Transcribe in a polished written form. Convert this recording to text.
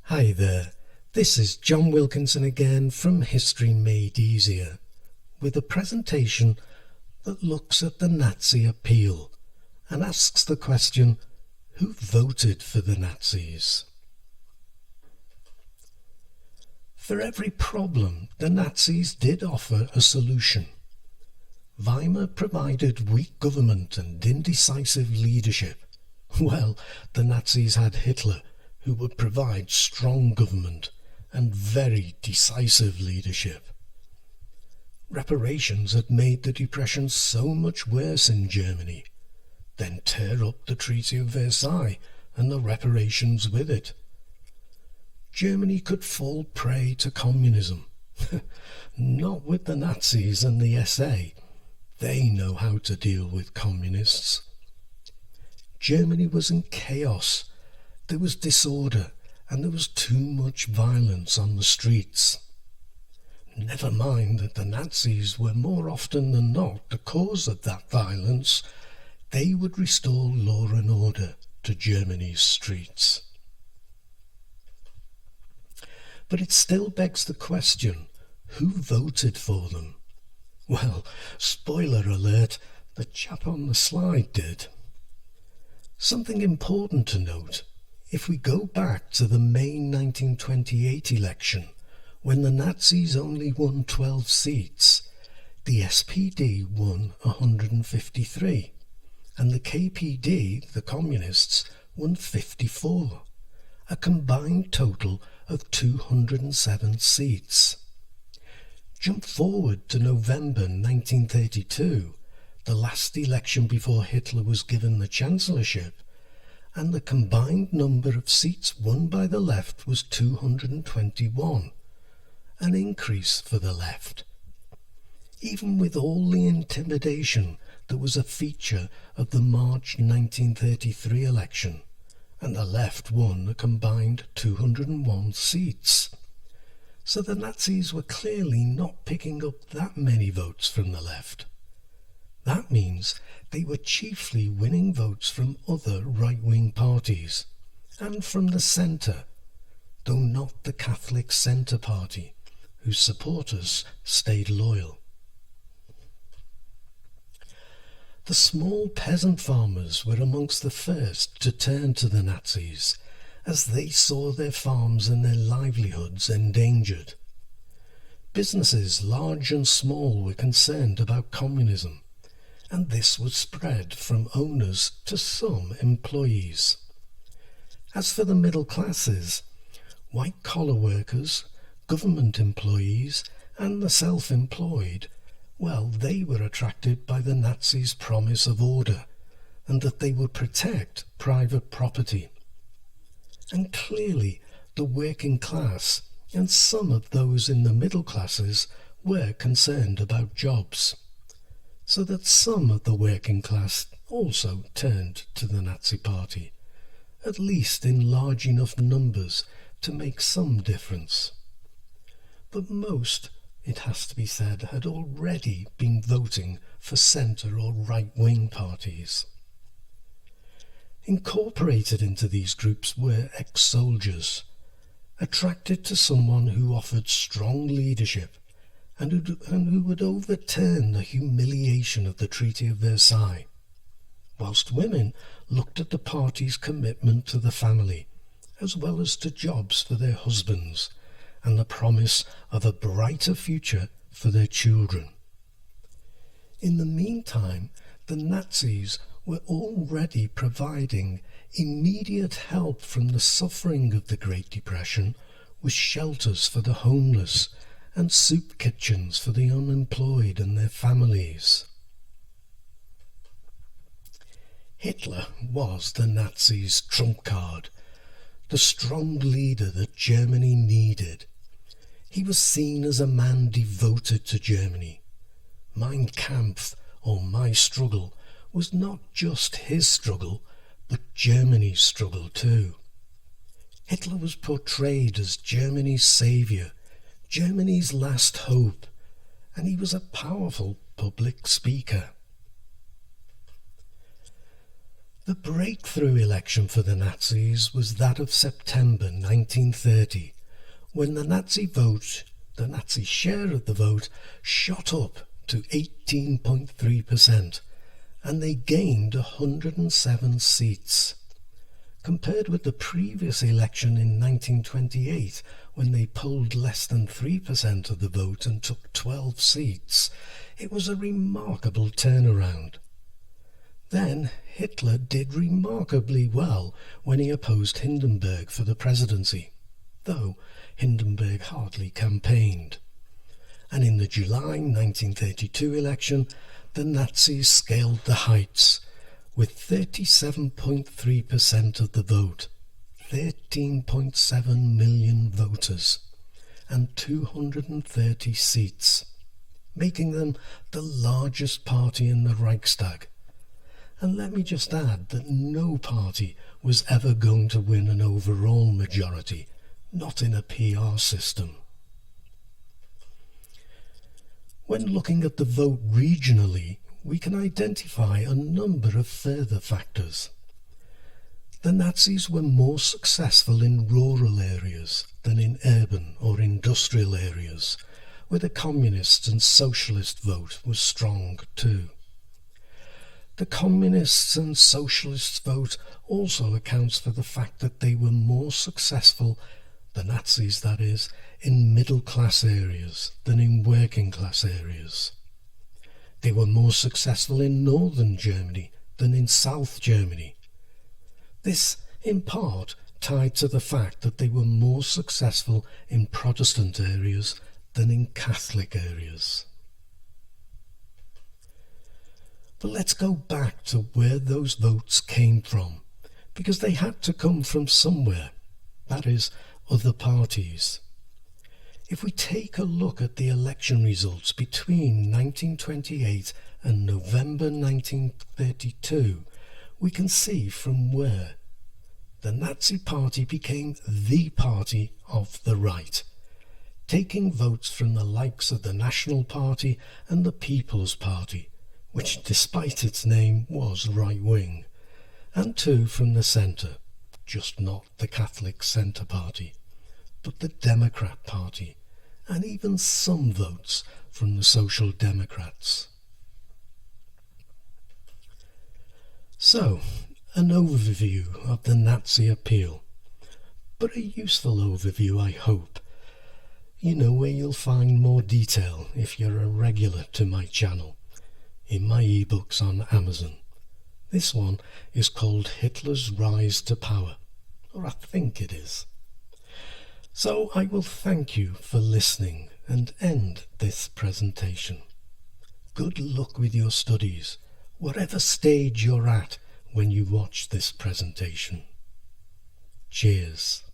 Hi there, this is John Wilkinson again from History Made Easier, with a presentation that looks at the Nazi appeal and asks the question, who voted for the Nazis? For every problem, the Nazis did offer a solution. Weimar provided weak government and indecisive leadership. Well, the Nazis had Hitler, who would provide strong government and very decisive leadership. Reparations had made the Depression so much worse in Germany. Then tear up the Treaty of Versailles and the reparations with it. Germany could fall prey to communism. Not with the Nazis and the SA. They know how to deal with communists. Germany was in chaos. There was disorder and there was too much violence on the streets. Never mind that the Nazis were more often than not the cause of that violence. They would restore law and order to Germany's streets. But it still begs the question, who voted for them? Well, spoiler alert, the chap on the slide did. Something important to note, if we go back to the May 1928 election, when the Nazis only won 12 seats, the SPD won 153, and the KPD, the Communists, won 54, a combined total of 207 seats. Jump forward to November 1932, the last election before Hitler was given the chancellorship, and the combined number of seats won by the left was 221, an increase for the left. Even with all the intimidation that was a feature of the March 1933 election, and the left won a combined 201 seats. So the Nazis were clearly not picking up that many votes from the left. That means they were chiefly winning votes from other right-wing parties, and from the centre, though not the Catholic Centre Party, whose supporters stayed loyal. The small peasant farmers were amongst the first to turn to the Nazis, as they saw their farms and their livelihoods endangered. Businesses large and small were concerned about communism, and this would spread from owners to some employees. As for the middle classes, white-collar workers, government employees, and the self-employed, well, they were attracted by the Nazis' promise of order, and that they would protect private property. And clearly the working class and some of those in the middle classes were concerned about jobs, so that some of the working class also turned to the Nazi Party, at least in large enough numbers to make some difference. But most, it has to be said, had already been voting for centre or right-wing parties. Incorporated into these groups were ex-soldiers, attracted to someone who offered strong leadership and who would overturn the humiliation of the Treaty of Versailles, whilst women looked at the party's commitment to the family, as well as to jobs for their husbands, and the promise of a brighter future for their children. In the meantime, the Nazis were already providing immediate help from the suffering of the Great Depression, with shelters for the homeless and soup kitchens for the unemployed and their families. Hitler was the Nazis' trump card, the strong leader that Germany needed. He was seen as a man devoted to Germany. Mein Kampf, or My Struggle, was not just his struggle, but Germany's struggle too. Hitler was portrayed as Germany's saviour, Germany's last hope, and he was a powerful public speaker. The breakthrough election for the Nazis was that of September 1930, when the Nazi share of the vote shot up to 18.3%, and they gained 107 seats. Compared with the previous election in 1928, when they polled less than 3% of the vote and took 12 seats, it was a remarkable turnaround. Then Hitler did remarkably well when he opposed Hindenburg for the presidency, though Hindenburg hardly campaigned. And in the July 1932 election, the Nazis scaled the heights, with 37.3% of the vote, 13.7 million voters, and 230 seats, making them the largest party in the Reichstag. And let me just add that no party was ever going to win an overall majority, not in a PR system. When looking at the vote regionally, we can identify a number of further factors. The Nazis were more successful in rural areas than in urban or industrial areas, where the communist and socialist vote was strong too. The communists and socialists vote also accounts for the fact that they were more successful, the Nazis that is, in middle-class areas than in working-class areas. They were more successful in northern Germany than in South Germany. This, in part, tied to the fact that they were more successful in Protestant areas than in Catholic areas. But let's go back to where those votes came from, because they had to come from somewhere, that is, other parties. If we take a look at the election results between 1928 and November 1932, we can see from where the Nazi Party became the party of the right, taking votes from the likes of the National Party and the People's Party, which despite its name was right-wing, and two from the centre, just not the Catholic Centre Party, but the Democrat Party, and even some votes from the Social Democrats. So, an overview of the Nazi appeal, but a useful overview, I hope. You know where you'll find more detail if you're a regular to my channel, in my ebooks on Amazon. This one is called Hitler's Rise to Power, or I think it is. So I will thank you for listening and end this presentation. Good luck with your studies, whatever stage you're at when you watch this presentation. Cheers.